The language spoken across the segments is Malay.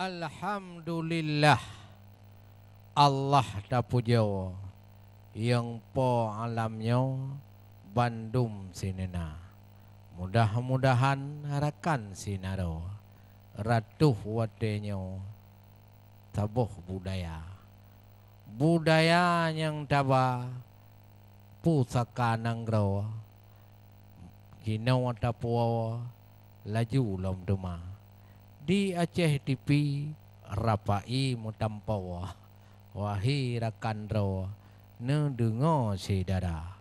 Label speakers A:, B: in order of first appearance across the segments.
A: Alhamdulillah Allah dah puja yang po alamnya bandum sinena. Mudah-mudahan harakan sinaro ratuh wadenyo tabuh budaya. Budaya yang taba pusaka nanggro kinau tapuwa laju lom duma. Di Aceh TV rapai mutampawa wahi rakandro ne dengo sedara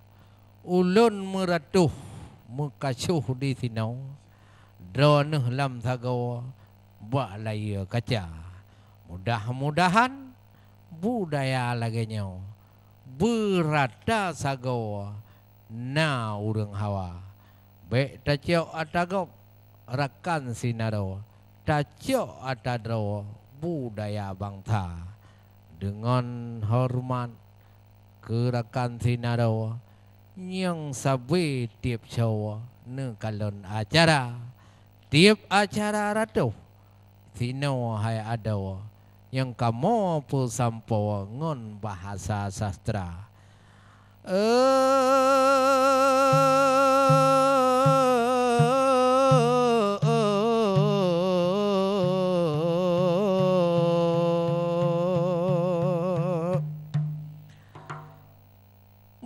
A: ulun meratuh mekasuh di sinau drone lam thago buat laya kaca. Mudah-mudahan budaya laganya berada sago na urang hawa baik tacio atagop rakan sinaro tacio atadro budaya bangsa dengan hormat ke rakan sinaro yang sabe tiap show ne kalon acara tiap acara ratu sino hai ada yang kamu pun sampo ngon bahasa sastra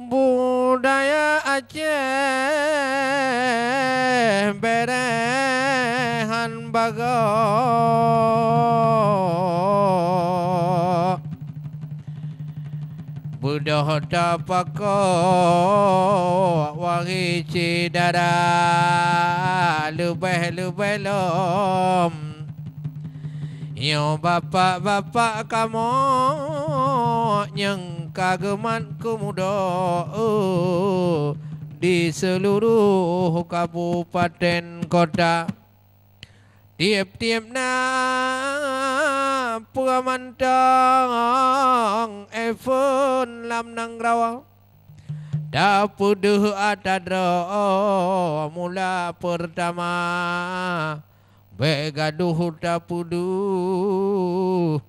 A: budaya Aceh berehan bago budoh tapako wangi cidara lubeh-lubeh lom yo bapak-bapak kamu yang kageman kemuda di seluruh kabupaten kota tiap-tiap na puamantang event lam nang rawa dapuduh atadro mula pertama begaduh dapuduh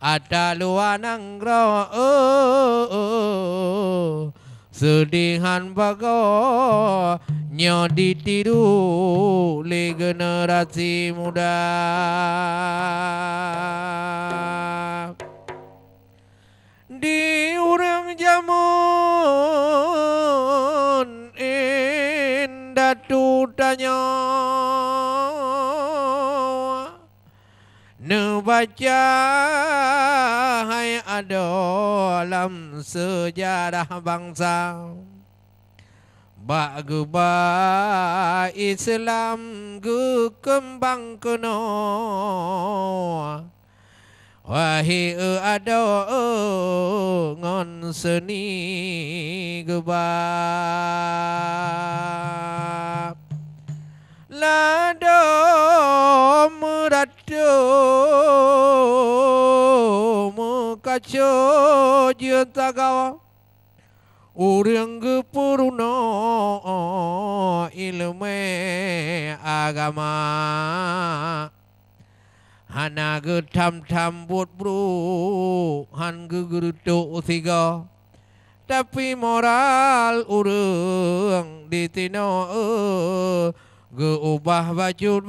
A: ada luanang ro sedihan bago nyo ditiru le generasi muda di urang jamun indah tutanya ne baca hai ada dalam sejarah bangsa bak geba Islam gu kembang keno wahi ada ngon seni geba lado merado mukaco jutagawa urang gepurno ilmu agama hana getam-tam buat bro han gegerutuk tiga tapi moral urang ditino geubah bajut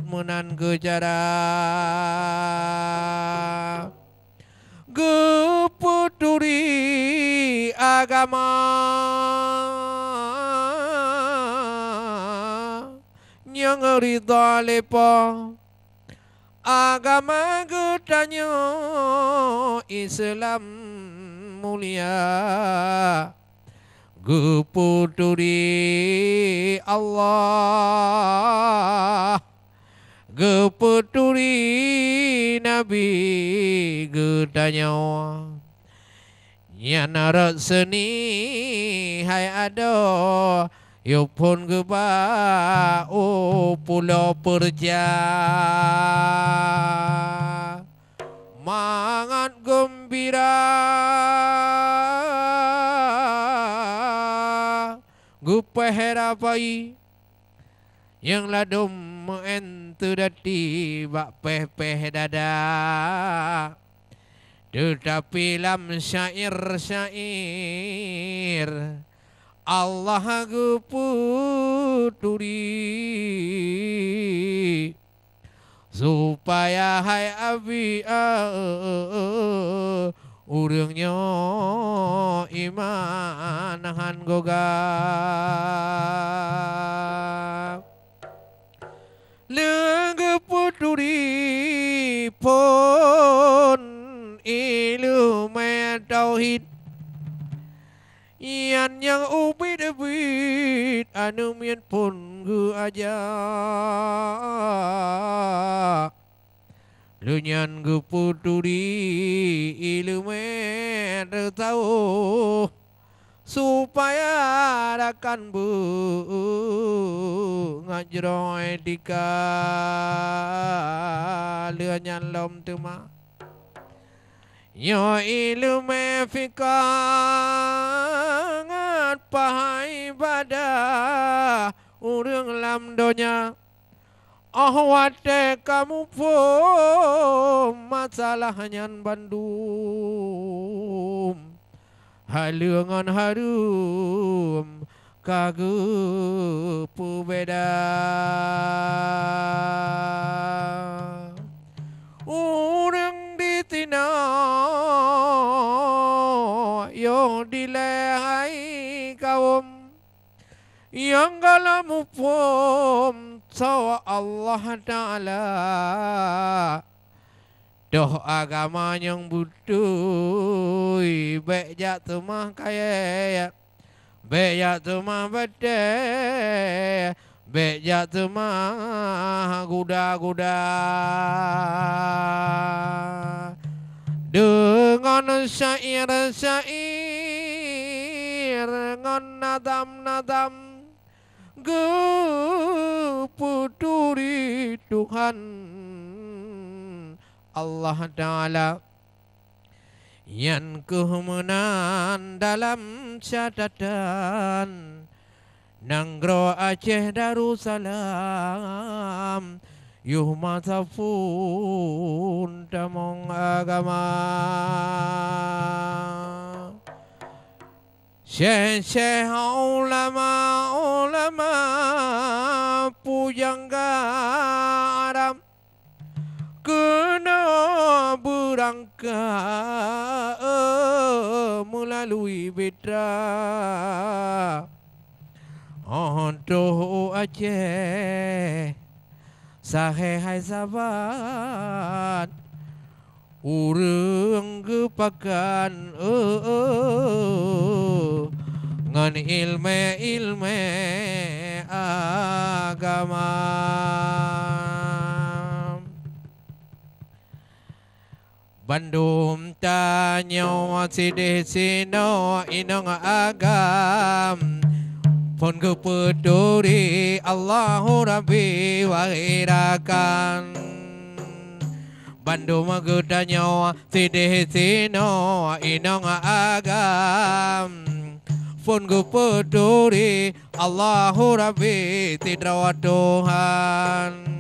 A: menan gecara geputuri agama yang rida lepa agama getanyo Islam mulia geputuri Allah geputuri Nabi getanyo nyana seni hai ado yupun geba pulau perja mangat gembira gupeh rapai yang ladum tu dati bak peh-peh dada. Tetapi lam syair-syair Allah guputuri supaya hai abi urangnya imanahan goga lenggeputuri pun ilmu tauhid Yan yang ubid-ubid anu mian pun gu aja lunyan gu puturi ilmu tahu supaya rakan bu ngajroy dika lunyan lom tuma Yo ilmu fikangat pahai badah urang lam donya wate kamu pun masalah nyan bandum halungan harum kagu pubeda urang ditina yo dilehai kaum yang galamu pun sawa Allah Ta'ala doh agama yang butuh bejak tumah kaya bejak tumah bade bejak tumah guda-guda dengan syair-syair dengan nadam-nadam geputuri Tuhan Allah Ta'ala yang kemenan dalam catatan Nanggro Aceh Darussalam Yuh matapun tamong agama Syekh ulama pujangga Arab kena berangkat melalui beda untuk Aceh Sahai sahabat urang gepakan ngan ilmu agama Bandung tanya sidih sino inong agam pun kepeduri Allahu Rabbi wahirakan Bandung magudanya sidih sino inong agam pun kepeduri Allahu Rabbi tidrawat Tuhan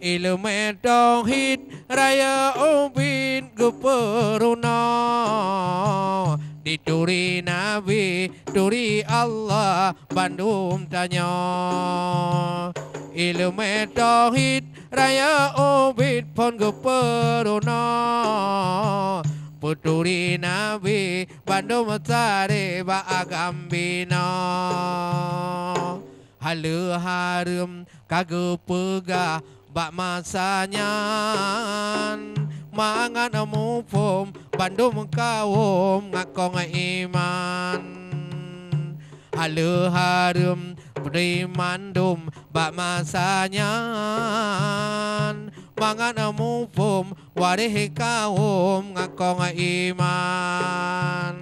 A: ilmu tauhid raya ubin keperuna dituri Nabi turi Allah Bandung tanya ilmu tauhid raya ubin pun keperuna puturi Nabi Bandung mencari baagam bina halu harum kagak pegah bak masanya mangan mupum Bandung kaum ngakong iman halu harum brimandum bak masanya mangan mupum warih kaum ngakong iman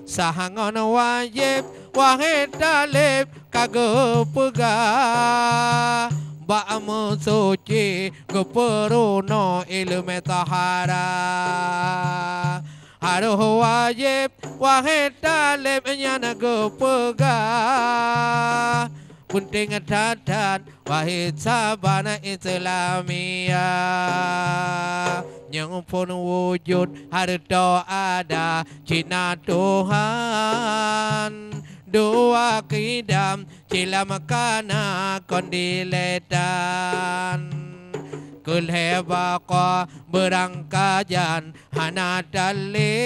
A: sahangon wajib wahid dalib kagak pegah Ba'amu suci keperuno ilmu tahara Haruh wajib wahid talib nyana kepegah Punting tatan wahid sabana Islamiyah. Yang pun wujud harta ada Cina Tuhan. Dua kidam cila makana kondiletan. Kulhebaka berangkajan hana dali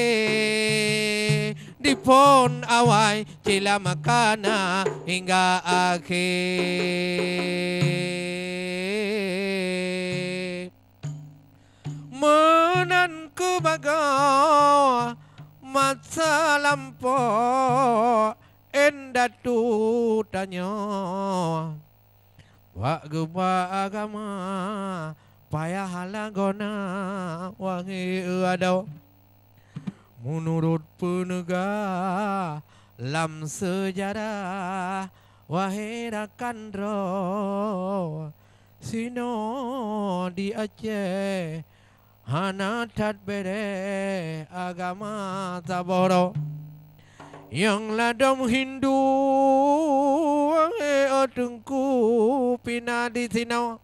A: dipon awai cila makana hingga akhir. Menan ku baga masa lampau endatu tanya wa geba agama payah halagona wangi ada menurut penegak lam sejarah wahai rakan ro sino di Aceh hana tat bere agama taboro yang ladom Hindu wangi otengku pina di sino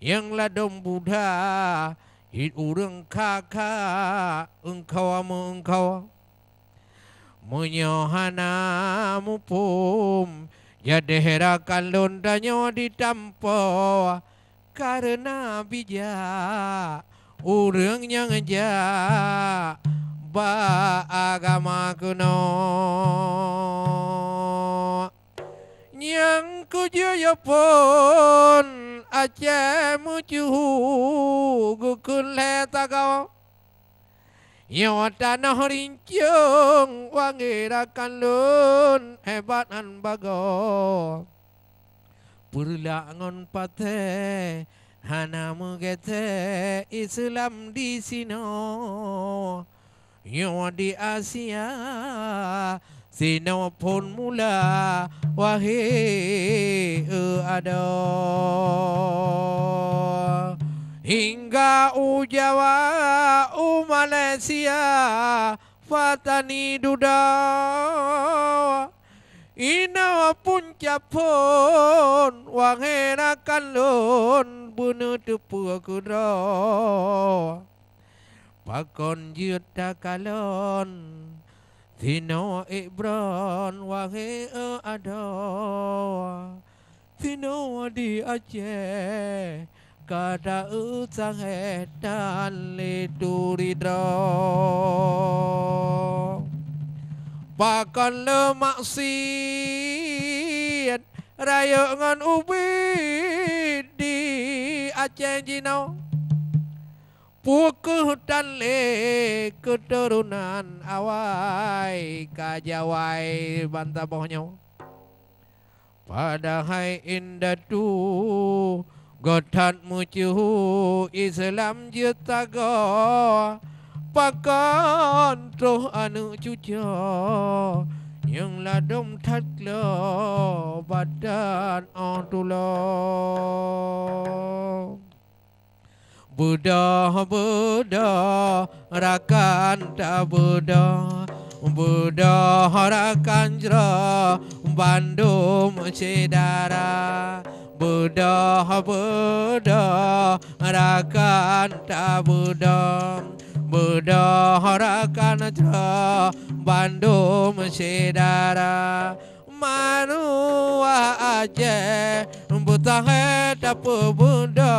A: yang ladom Buddha hit urang kakak engkau ama engkau menyohana mupum jadi herakan londanya ditampo karena bijak urang yang ngejak ba agama kuno yang kujaya pun Aceh mucuhu gukun leta kau Yo tanah rincung wangirakan lun hebatan bago Perlangon pate hana mugete Islam di sino Yo di Asia sino pun mula wahai ada hingga Jawa Malaysia fatani duda ina pun capon wahai rakan lun bunuh tepu kudra pakon juta kalon Tino Ibron wahai ada Tino di Aceh kada utang dan leduridro Pakan lemaksiat raya ngan ubid di Aceh Jino Pukuh dan le keturunan awai kajawai bantabohnya Padahal indah tu gotan mucuhu Islam jetago Pakan troh anu cuca Yang ladom tatlo badan ahdulah Buddha rakan tak Buddha rakan jera Bandung cedara Buddha rakan tak Buddha rakan jera Bandung cedara Manua Aceh buta tak Buddha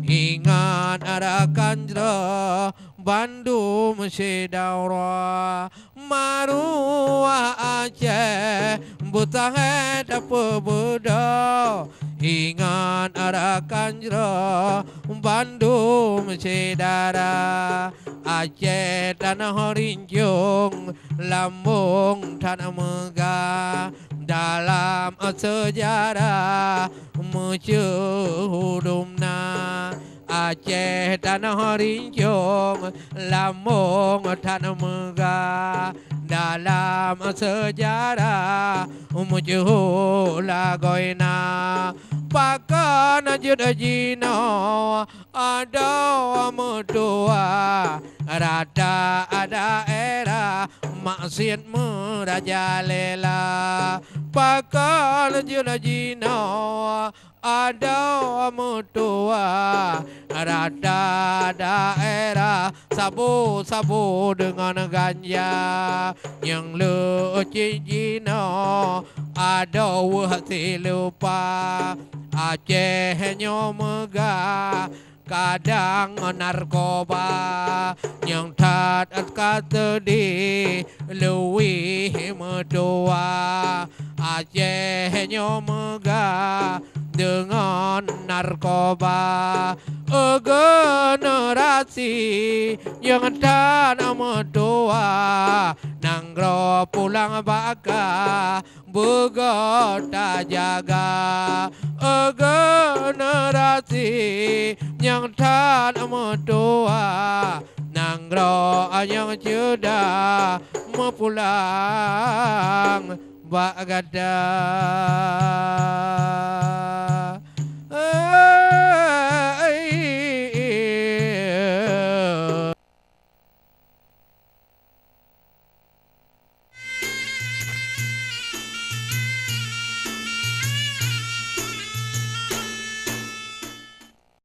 A: Ingat arakan jera Bandung sedara Marua Aceh buta tak Buddha Ingat arakan jera Bandung sedara Aceh tanah rincung lambung tanah megah dalam sejarah mucuhudumna Aceh tanah rincung lambung tanah megah dalam sejarah mucuh lagoina Pakan jino ada mertua rada ada era maksiat merajalela. Pakan jino ada mertua rada daerah sabu-sabu dengan ganja yang lucu jino ada wahti lupa Acehnya megah kadang narkoba yang tak kata di luwih medua Acehnya megah dengan narkoba generasi yang tak medua nanggro pulang baka begota jaga generasi yang tak medua nanggro yang sudah mepulang bagada.